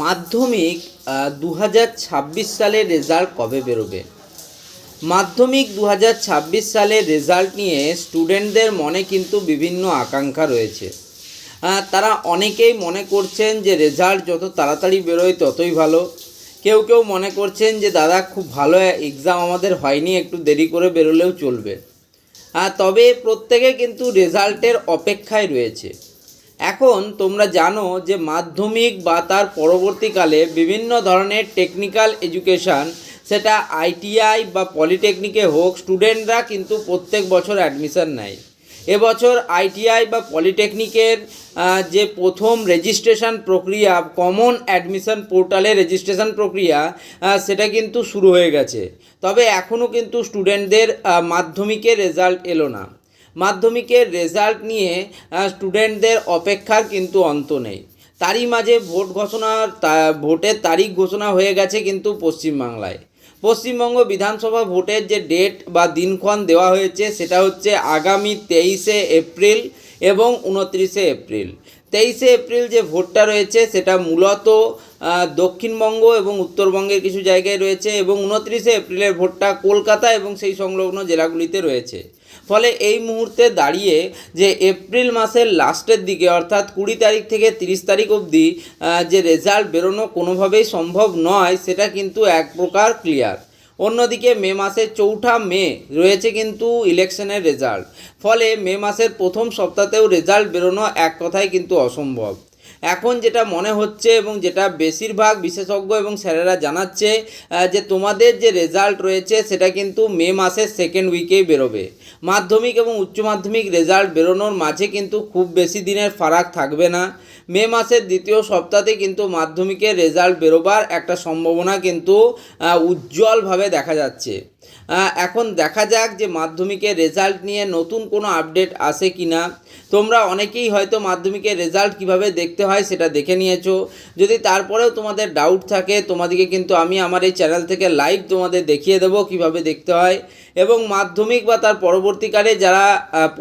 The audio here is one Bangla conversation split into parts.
মাধ্যমিক 2026 সালের রেজাল্ট কবে বেরোবে? মাধ্যমিক 2026 সালের রেজাল্ট নিয়ে স্টুডেন্টদের মনে কিন্তু বিভিন্ন আকাঙ্ক্ষা রয়েছে। তারা অনেকেই মনে করছেন যে রেজাল্ট যত তাড়াতাড়ি বেরোয় ততই ভালো। কেউ কেউ মনে করছেন যে দাদা খুব ভালো এক্সাম আমাদের হয়নি, একটু দেরি করে বেরোলেও চলবে। তবে প্রত্যেকে কিন্তু রেজাল্টের অপেক্ষায় রয়েছে। এখন তোমরা জানো যে মাধ্যমিক বা তার পরবর্তীকালে বিভিন্ন ধরনের টেকনিক্যাল এডুকেশান, সেটা আইটিআই বা পলিটেকনিকে হোক, স্টুডেন্টরা কিন্তু প্রত্যেক বছর অ্যাডমিশান নেয়। এবছর আইটিআই বা পলিটেকনিকের যে প্রথম রেজিস্ট্রেশন প্রক্রিয়া, কমন অ্যাডমিশন পোর্টালে রেজিস্ট্রেশন প্রক্রিয়া, সেটা কিন্তু শুরু হয়ে গেছে। তবে এখনও কিন্তু স্টুডেন্টদের মাধ্যমিকের রেজাল্ট এলো না। মাধ্যমিকের রেজাল্ট নিয়ে স্টুডেন্টদের অপেক্ষার কিন্তু অন্ত নেই। তারই মাঝে ভোটের তারিখ ঘোষণা হয়ে গেছে কিন্তু পশ্চিমবাংলায়। পশ্চিমবঙ্গ বিধানসভা ভোটের যে ডেট বা দিনক্ষণ দেওয়া হয়েছে সেটা হচ্ছে আগামী 23শে এপ্রিল এবং 29শে এপ্রিল। 23শে এপ্রিল যে ভোটটা রয়েছে সেটা মূলত দক্ষিণবঙ্গ এবং উত্তরবঙ্গের কিছু জায়গায় রয়েছে, এবং 29শে এপ্রিলের ভোটটা কলকাতা এবং সেই সংলগ্ন জেলাগুলিতে রয়েছে। ফলে এই মুহূর্তে দাঁড়িয়ে যে এপ্রিল মাসের লাস্টের দিকে, অর্থাৎ 20 তারিখ থেকে 30 তারিখ অবধি যে রেজাল্ট বেরোনো কোনোভাবেই সম্ভব নয়, সেটা কিন্তু এক প্রকার ক্লিয়ার। অন্যদিকে মে মাসের 4 মে রয়েছে কিন্তু ইলেকশনের রেজাল্ট। ফলে মে মাসের প্রথম সপ্তাহতেও রেজাল্ট বেরোনো এক কথায় কিন্তু অসম্ভব। এখন যেটা মনে হচ্ছে এবং যেটা বেশিরভাগ বিশেষজ্ঞ এবং স্যারেরা জানাচ্ছে, যে তোমাদের যে রেজাল্ট রয়েছে সেটা কিন্তু মে মাসের সেকেন্ড উইকেই বেরোবে। মাধ্যমিক এবং উচ্চ মাধ্যমিক রেজাল্ট বেরোনোর মাঝে কিন্তু খুব বেশি দিনের ফারাক থাকবে না। মে মাসের দ্বিতীয় সপ্তাহে কিন্তু মাধ্যমিকের রেজাল্ট বেরোবার একটা সম্ভাবনা কিন্তু উজ্জ্বলভাবে দেখা যাচ্ছে। এখন দেখা যাক যে মাধ্যমিকের রেজাল্ট নিয়ে নতুন কোনো আপডেট আসে কি না। তোমরা অনেকেই হয়তো মাধ্যমিকের রেজাল্ট কিভাবে দেখতে হয় সেটা দেখে নিয়েছো। যদি তারপরেও তোমাদের ডাউট থাকে, তোমাদেরকে কিন্তু আমি আমার এই চ্যানেল থেকে লাইভ তোমাদের দেখিয়ে দেবো কিভাবে দেখতে হয়। এবং মাধ্যমিক বা তার পরবর্তীকালে যারা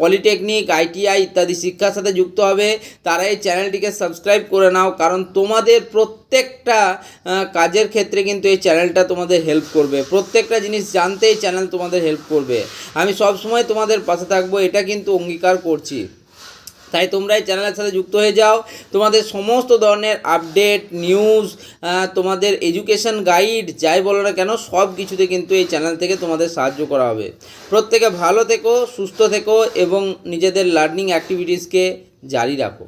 পলিটেকনিক, আইটিআই ইত্যাদি শিক্ষার সাথে যুক্ত হবে, তারা এই চ্যানেলটিকে সাবস্ক্রাইব করে নাও, কারণ তোমাদের প্রত্যেকটা কাজের ক্ষেত্রে কিন্তু এই চ্যানেলটা তোমাদের হেল্প করবে। প্রত্যেকটা জিনিস জানতে এই চ্যানেল তোমাদের হেল্প করবে। আমি সবসময় তোমাদের পাশে থাকবো, এটা কিন্তু অঙ্গীকার করছি। তাই তোমরা এই চ্যানেলের সাথে যুক্ত হয়ে যাও। তোমাদের সমস্ত ধরনের আপডেট, নিউজ, তোমাদের এডুকেশন গাইড, যাই বলো না কেন, সব কিছুতে কিন্তু এই চ্যানেল থেকে তোমাদের সাহায্য করা হবে। প্রত্যেকে ভালো থেকো, সুস্থ থেকো এবং নিজেদের লার্নিং অ্যাক্টিভিটিসকে জারি রাখো।